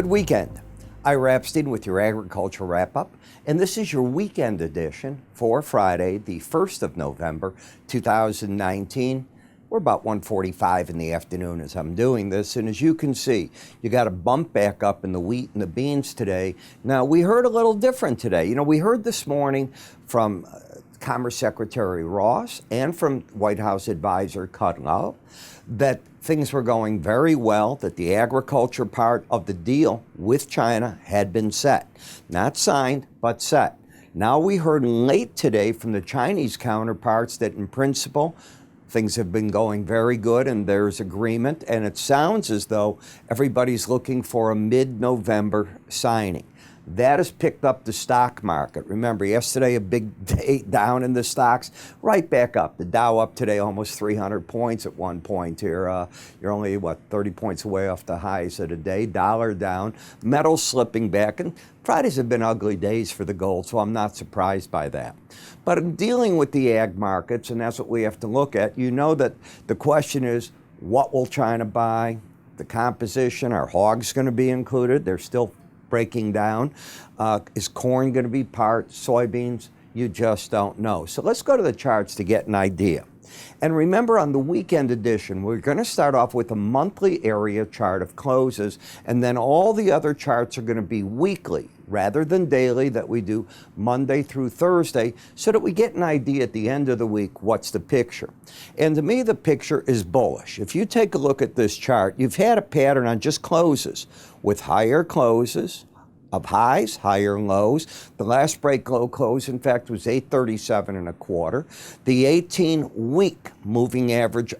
weekend. Ira Epstein with your agriculture wrap-up, and this is your weekend edition for Friday, the 1st of November, 2019. We're about 1:45 in the afternoon as I'm doing this, and as you can see, you got a bump back up in the wheat and the beans today. Now, we heard a little different today. You know, we heard this morning from Commerce Secretary Ross and from White House advisor Kudlow that things were going very well, that the agriculture part of the deal with China had been set. Not signed, but set. Now we heard late today from the Chinese counterparts that in principle, things have been going very good and there's agreement, and it sounds as though everybody's looking for a mid-November signing. That has picked up the stock market. Remember, yesterday a big day down in the stocks, right back up. The Dow up today almost 300 points at one point here. You're only, 30 points away off the highs of the day. Dollar down, metal slipping back, and Fridays have been ugly days for the gold, so I'm not surprised by that. But in dealing with the ag markets, and that's what we have to look at, you know that the question is, what will China buy? The composition, are hogs going to be included? They're still breaking down. Is corn going to be part? Soybeans? You just don't know. So let's go to the charts to get an idea. And remember, on the weekend edition, we're going to start off with a monthly area chart of closes, and then all the other charts are going to be weekly rather than daily, that we do Monday through Thursday, so that we get an idea at the end of the week what's the picture. And to me, the picture is bullish. If you take a look at this chart, you've had a pattern on just closes with higher closes of highs, higher lows. The last break low close, in fact, was 837 and a quarter. The 18-month moving average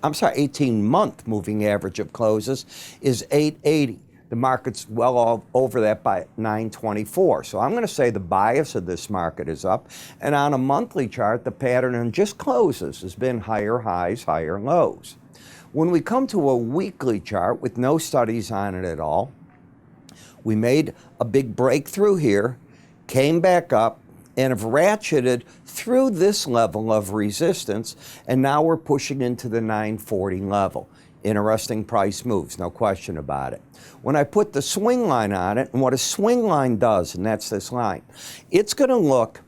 of closes is 880. The market's well all over that by 924. So I'm going to say the bias of this market is up. And on a monthly chart, the pattern on just closes has been higher highs, higher lows. When we come to a weekly chart with no studies on it at all, we made a big breakthrough here, came back up, and have ratcheted through this level of resistance, and now we're pushing into the 940 level. Interesting price moves, no question about it. When I put the swing line on it, and what a swing line does, and that's this line, it's going to look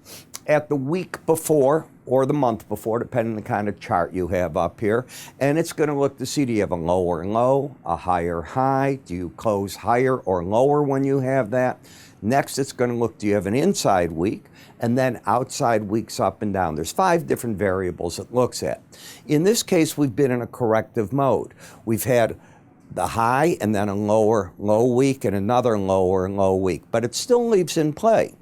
at the week before or the month before, depending on the kind of chart you have up here, and it's going to look to see, do you have a lower low, a higher high, do you close higher or lower when you have that? Next, it's going to look, do you have an inside week, and then outside weeks up and down. There's 5 different variables it looks at. In this case, we've been in a corrective mode. We've had the high and then a lower low week and another lower low week, but it still leaves in play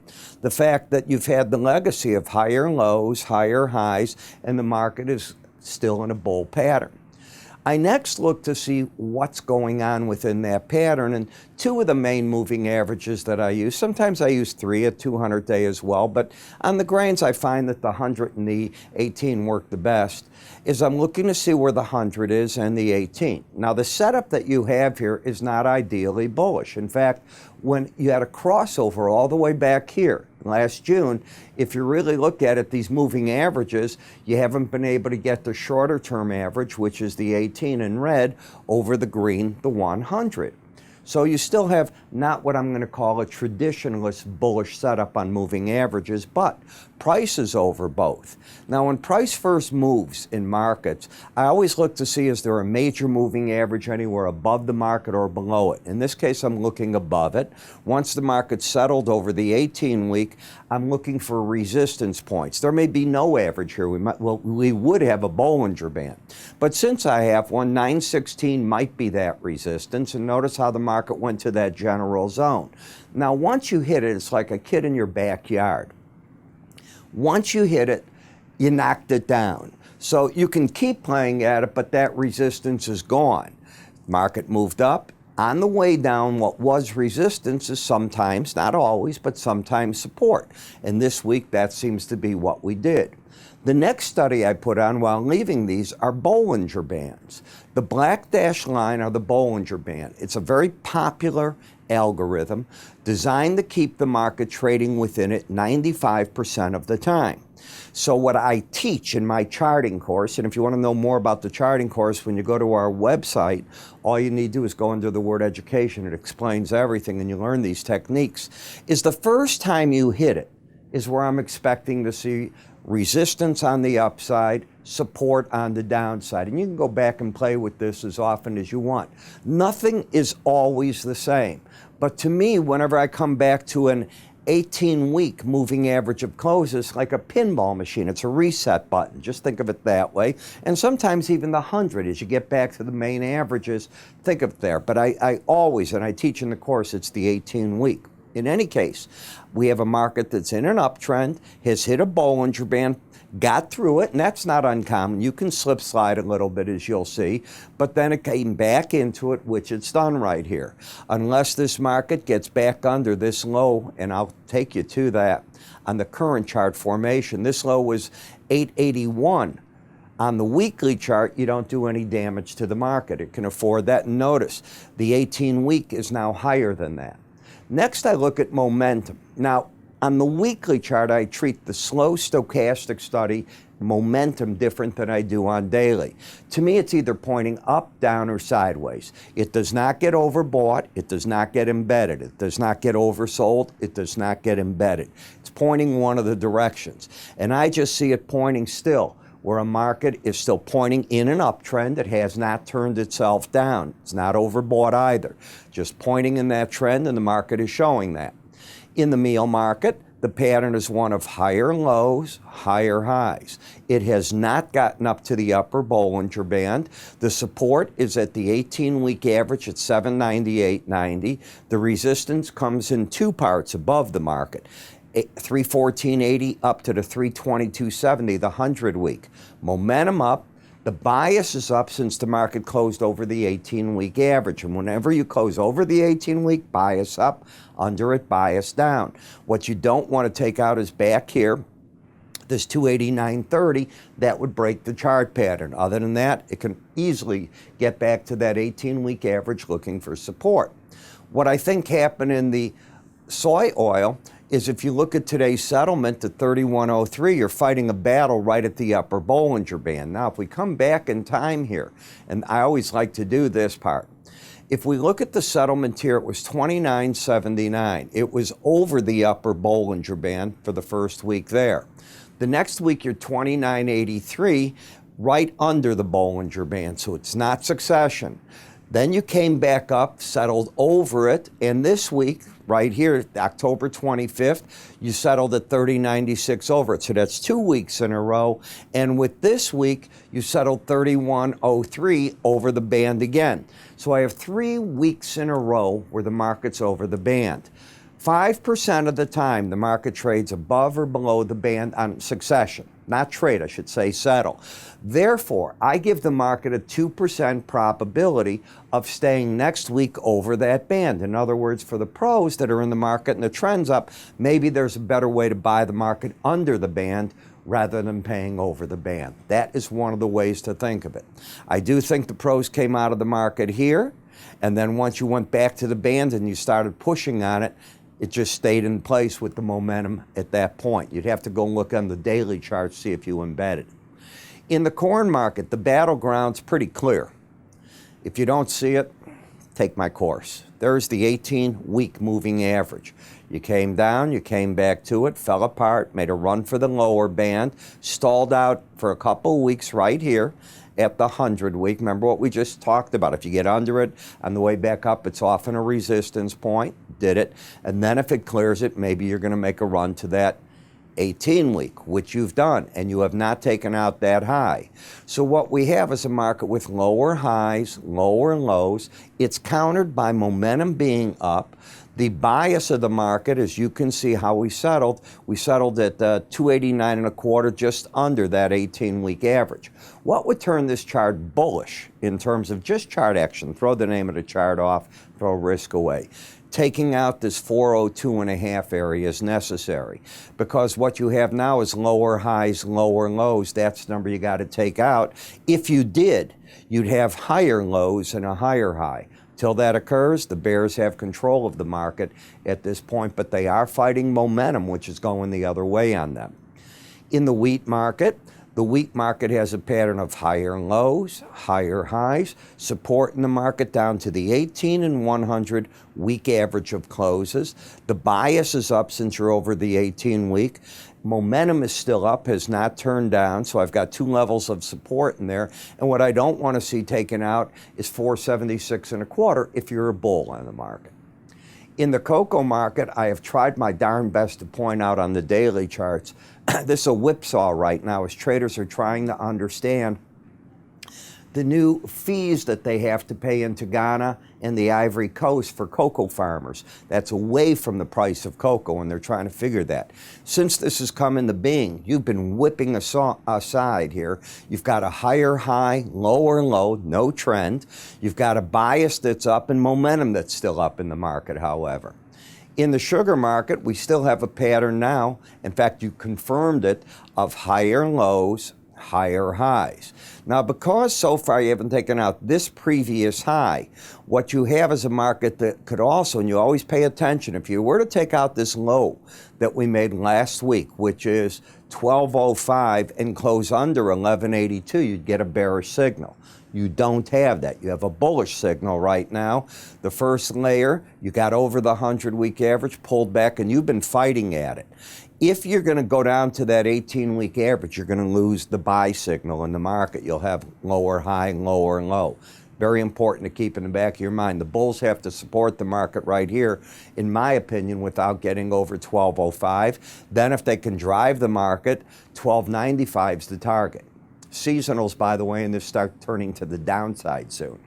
the fact that you've had the legacy of higher lows, higher highs, and the market is still in a bull pattern. I next look to see what's going on within that pattern, and 2 of the main moving averages that I use, sometimes I use 3, a 200-day as well, but on the grains I find that the 100 and the 18 work the best, is I'm looking to see where the 100 is and the 18. Now the setup that you have here is not ideally bullish. In fact, when you had a crossover all the way back here last June, if you really look at it, these moving averages, you haven't been able to get the shorter term average, which is the 18 in red, over the green, the 100. So you still have not what I'm going to call a traditionalist bullish setup on moving averages, but prices over both. Now, when price first moves in markets, I always look to see, is there a major moving average anywhere above the market or below it? In this case, I'm looking above it. Once the market settled over the 18-week, I'm looking for resistance points. There may be no average here. We would have a Bollinger Band. But since I have one, 916 might be that resistance, and notice how the market went to that general zone. Now, once you hit it, it's like a kid in your backyard. Once you hit it, you knocked it down. So you can keep playing at it, but that resistance is gone. Market moved up. On the way down, what was resistance is sometimes, not always, but sometimes support. And this week, that seems to be what we did. The next study I put on while leaving these are Bollinger Bands. The black dashed line are the Bollinger Band. It's a very popular algorithm designed to keep the market trading within it 95% of the time. So what I teach in my charting course, and if you want to know more about the charting course, when you go to our website, all you need to do is go under the word education. It explains everything, and you learn these techniques, is the first time you hit it is where I'm expecting to see resistance on the upside, support on the downside. And you can go back and play with this as often as you want. Nothing is always the same. But to me, whenever I come back to an 18-week moving average of closes, like a pinball machine, it's a reset button. Just think of it that way. And sometimes even the 100, as you get back to the main averages, think of it there. But I always, and I teach in the course, it's the 18-week. In any case, we have a market that's in an uptrend, has hit a Bollinger Band, got through it, and that's not uncommon. You can slip slide a little bit, as you'll see, but then it came back into it, which it's done right here. Unless this market gets back under this low, and I'll take you to that on the current chart formation. This low was 881. On the weekly chart, you don't do any damage to the market. It can afford that. And notice, the 18-week is now higher than that. Next, I look at momentum. Now, on the weekly chart, I treat the slow stochastic study momentum different than I do on daily. To me, it's either pointing up, down, or sideways. It does not get overbought. It does not get embedded. It does not get oversold. It does not get embedded. It's pointing one of the directions. And I just see it pointing still, where a market is still pointing in an uptrend. It has not turned itself down. It's not overbought either. Just pointing in that trend, and the market is showing that. In the meal market, the pattern is one of higher lows, higher highs. It has not gotten up to the upper Bollinger Band. The support is at the 18-week average at 798.90. The resistance comes in two parts above the market. 314.80 up to the 322.70, the 100-week. Momentum up. The bias is up since the market closed over the 18-week average. And whenever you close over the 18-week, bias up, under it, bias down. What you don't want to take out is back here, this 289.30, that would break the chart pattern. Other than that, it can easily get back to that 18-week average looking for support. What I think happened in the soy oil is if you look at today's settlement at 31.03, you're fighting a battle right at the upper Bollinger Band. Now, if we come back in time here, and I always like to do this part, if we look at the settlement here, it was 29.79. It was over the upper Bollinger Band for the first week there. The next week, you're 29.83, right under the Bollinger Band, so it's not succession. Then you came back up, settled over it, and this week, right here, October 25th, you settled at 30.96 over it. So that's 2 weeks in a row. And with this week, you settled 31.03 over the band again. So I have 3 weeks in a row where the market's over the band. 5% of the time, the market trades above or below the band on succession. Not trade, I should say settle. Therefore, I give the market a 2% probability of staying next week over that band. In other words, for the pros that are in the market and the trend's up, maybe there's a better way to buy the market under the band rather than paying over the band. That is one of the ways to think of it. I do think the pros came out of the market here, and then once you went back to the band and you started pushing on it, it just stayed in place with the momentum at that point. You'd have to go look on the daily chart, see if you embed it. In the corn market, the battleground's pretty clear. If you don't see it, take my course. There's the 18-week moving average. You came down, you came back to it, fell apart, made a run for the lower band, stalled out for a couple of weeks right here at the 100-week. Remember what we just talked about. If you get under it on the way back up, it's often a resistance point. Did it. And then if it clears it, maybe you're going to make a run to that 18-week, which you've done, and you have not taken out that high. So what we have is a market with lower highs, lower lows. It's countered by momentum being up. The bias of the market, as you can see how we settled at 289.25, just under that 18-week average. What would turn this chart bullish in terms of just chart action? Throw the name of the chart off, throw risk away. Taking out this 402.5 area is necessary, because what you have now is lower highs, lower lows. That's the number you got to take out. If you did, you'd have higher lows and a higher high. Till that occurs, the bears have control of the market at this point, but they are fighting momentum, which is going the other way on them. In the wheat market has a pattern of higher lows, higher highs, support in the market down to the 18 and 100 week average of closes. The bias is up since you're over the 18 week. Momentum is still up, has not turned down, so I've got two levels of support in there. And what I don't want to see taken out is 476 and a quarter if you're a bull on the market. In the cocoa market, I have tried my darn best to point out on the daily charts, this is a whipsaw right now as traders are trying to understand the new fees that they have to pay into Ghana and the Ivory Coast for cocoa farmers. That's away from the price of cocoa, and they're trying to figure that. Since this has come into being, you've been whipping aside here. You've got a higher high, lower low, no trend. You've got a bias that's up and momentum that's still up in the market, however. In the sugar market, we still have a pattern now. In fact, you confirmed it, of higher lows, higher highs. Now, because so far you haven't taken out this previous high, what you have is a market that could also, and you always pay attention, if you were to take out this low that we made last week, which is 1205, and close under 1182, you'd get a bearish signal. You don't have that. You have a bullish signal right now. The first layer, you got over the 100-week average, pulled back, and you've been fighting at it. If you're going to go down to that 18-week average, you're going to lose the buy signal in the market. You'll have lower high, lower low. Very important to keep in the back of your mind. The bulls have to support the market right here, in my opinion, without getting over 1205. Then if they can drive the market, 1295 is the target. Seasonals, by the way, and this start turning to the downside soon.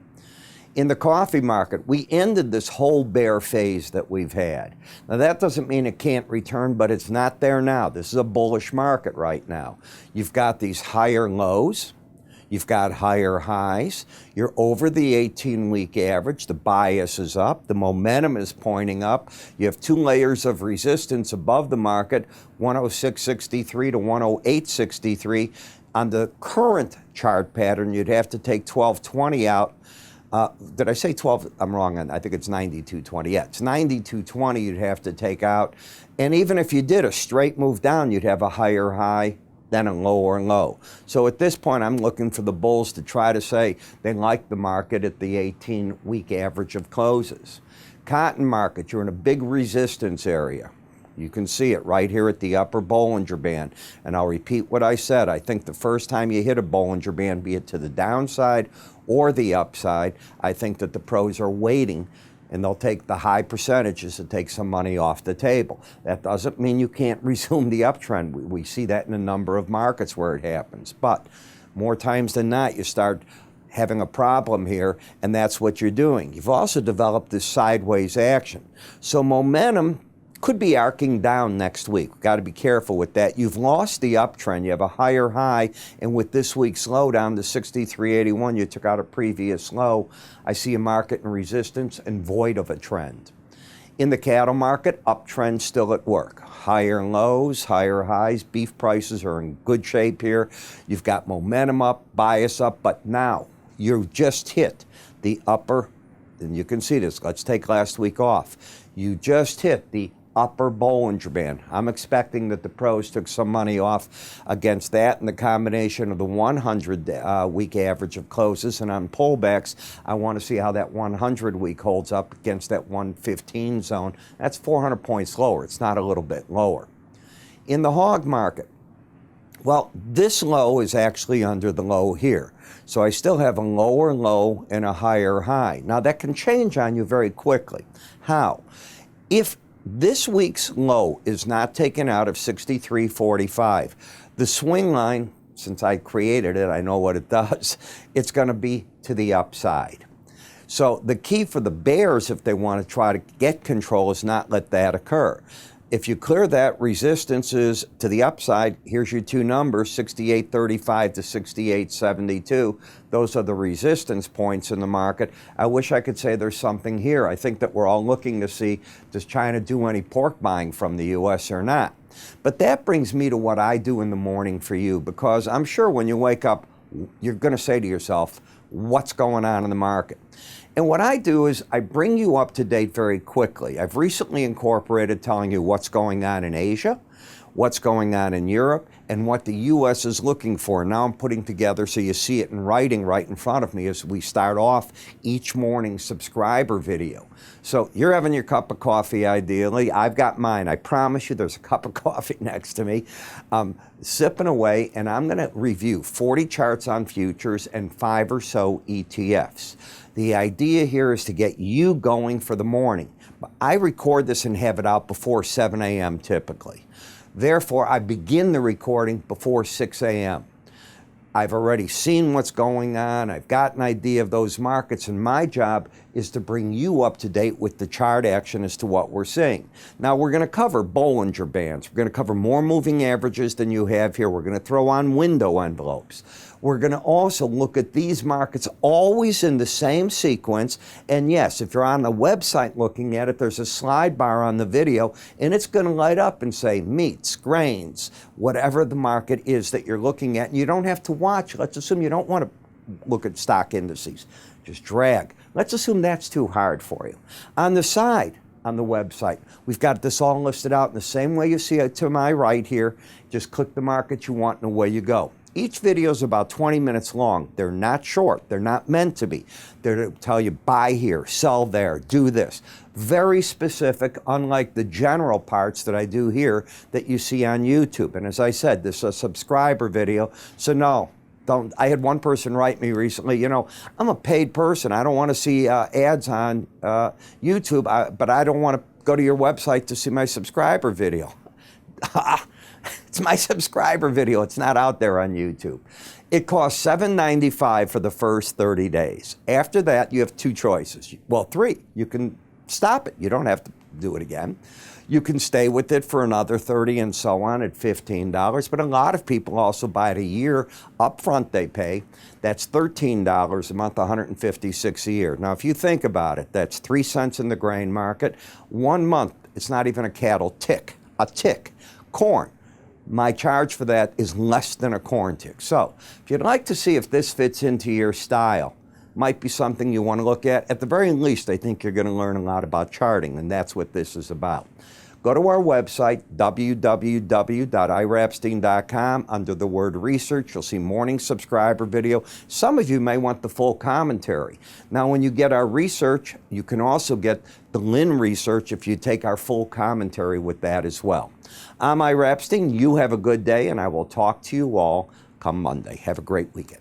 In the coffee market, we ended this whole bear phase that we've had. Now, that doesn't mean it can't return, but it's not there now. This is a bullish market right now. You've got these higher lows. You've got higher highs. You're over the 18-week average. The bias is up. The momentum is pointing up. You have two layers of resistance above the market, 106.63 to 108.63. On the current chart pattern, you'd have to take 1220 out. Did I say 12? I'm wrong. I think it's 92.20. Yeah, it's 92.20 you'd have to take out. And even if you did a straight move down, you'd have a higher high, then a lower low. So at this point, I'm looking for the bulls to try to say they like the market at the 18-week average of closes. Cotton market, you're in a big resistance area. You can see it right here at the upper Bollinger Band. And I'll repeat what I said. I think the first time you hit a Bollinger Band, be it to the downside or the upside, I think that the pros are waiting, and they'll take the high percentages to take some money off the table. That doesn't mean you can't resume the uptrend. We see that in a number of markets where it happens. But more times than not, you start having a problem here, and that's what you're doing. You've also developed this sideways action. So momentum could be arcing down next week. We've got to be careful with that. You've lost the uptrend. You have a higher high, and with this week's low down to 63.81, you took out a previous low. I see a market in resistance and void of a trend. In the cattle market, uptrend still at work. Higher lows, higher highs. Beef prices are in good shape here. You've got momentum up, bias up, but now you've just hit the upper, and you can see this. Let's take last week off. You just hit the upper Bollinger Band. I'm expecting that the pros took some money off against that, and the combination of the 100-week average of closes, and on pullbacks, I want to see how that 100-week holds up against that 115 zone. That's 400 points lower. It's not a little bit lower. In the hog market, well, this low is actually under the low here. So I still have a lower low and a higher high. Now, that can change on you very quickly. How? If this week's low is not taken out of 63.45. The swing line, since I created it, I know what it does, it's going to be to the upside. So the key for the bears, if they want to try to get control, is not let that occur. If you clear that resistance is to the upside, here's your two numbers, 68.35 to 68.72. Those are the resistance points in the market. I wish I could say there's something here. I think that we're all looking to see, does China do any pork buying from the U.S. or not? But that brings me to what I do in the morning for you, because I'm sure when you wake up, you're going to say to yourself, what's going on in the market? And what I do is I bring you up to date very quickly. I've recently incorporated telling you what's going on in Asia, what's going on in Europe, and what the U.S. is looking for. Now I'm putting together so you see it in writing right in front of me as we start off each morning subscriber video. So you're having your cup of coffee ideally. I've got mine. I promise you there's a cup of coffee next to me. Sipping away, and I'm going to review 40 charts on futures and 5 or so ETFs. The idea here is to get you going for the morning. I record this and have it out before 7 a.m. typically. Therefore, I begin the recording before 6 a.m. I've already seen what's going on. I've got an idea of those markets, and my job is to bring you up to date with the chart action as to what we're seeing. Now, we're going to cover Bollinger Bands. We're going to cover more moving averages than you have here. We're going to throw on window envelopes. We're going to also look at these markets always in the same sequence. And yes, if you're on the website looking at it, there's a slide bar on the video, and it's going to light up and say meats, grains, whatever the market is that you're looking at. And you don't have to watch. Let's assume you don't want to look at stock indices. Just drag. Let's assume that's too hard for you. On the side, on the website, we've got this all listed out in the same way you see it to my right here. Just click the market you want and away you go. Each video is about 20 minutes long. They're not short. They're not meant to be. They're to tell you buy here, sell there, do this. Very specific, unlike the general parts that I do here that you see on YouTube. And as I said, this is a subscriber video, so no. Don't. I had one person write me recently, you know, I'm a paid person. I don't want to see ads on YouTube, but I don't want to go to your website to see my subscriber video. It's my subscriber video. It's not out there on YouTube. It costs $7.95 for the first 30 days. After that, you have 2 choices. Well, 3. You can stop it. You don't have to do it again. You can stay with it for another 30 and so on at $15. But a lot of people also buy it a year up front they pay. That's $13 a month, $156 a year. Now, if you think about it, that's 3 cents in the grain market. 1 month, it's not even a cattle tick, a tick. Corn. My charge for that is less than a corn tick. So if you'd like to see if this fits into your style, might be something you want to look at. At the very least, I think you're going to learn a lot about charting, and that's what this is about. Go to our website, www.iraepstein.com. Under the word research, you'll see morning subscriber video. Some of you may want the full commentary. Now, when you get our research, you can also get the Linn research if you take our full commentary with that as well. I'm Ira Epstein. You have a good day, and I will talk to you all come Monday. Have a great weekend.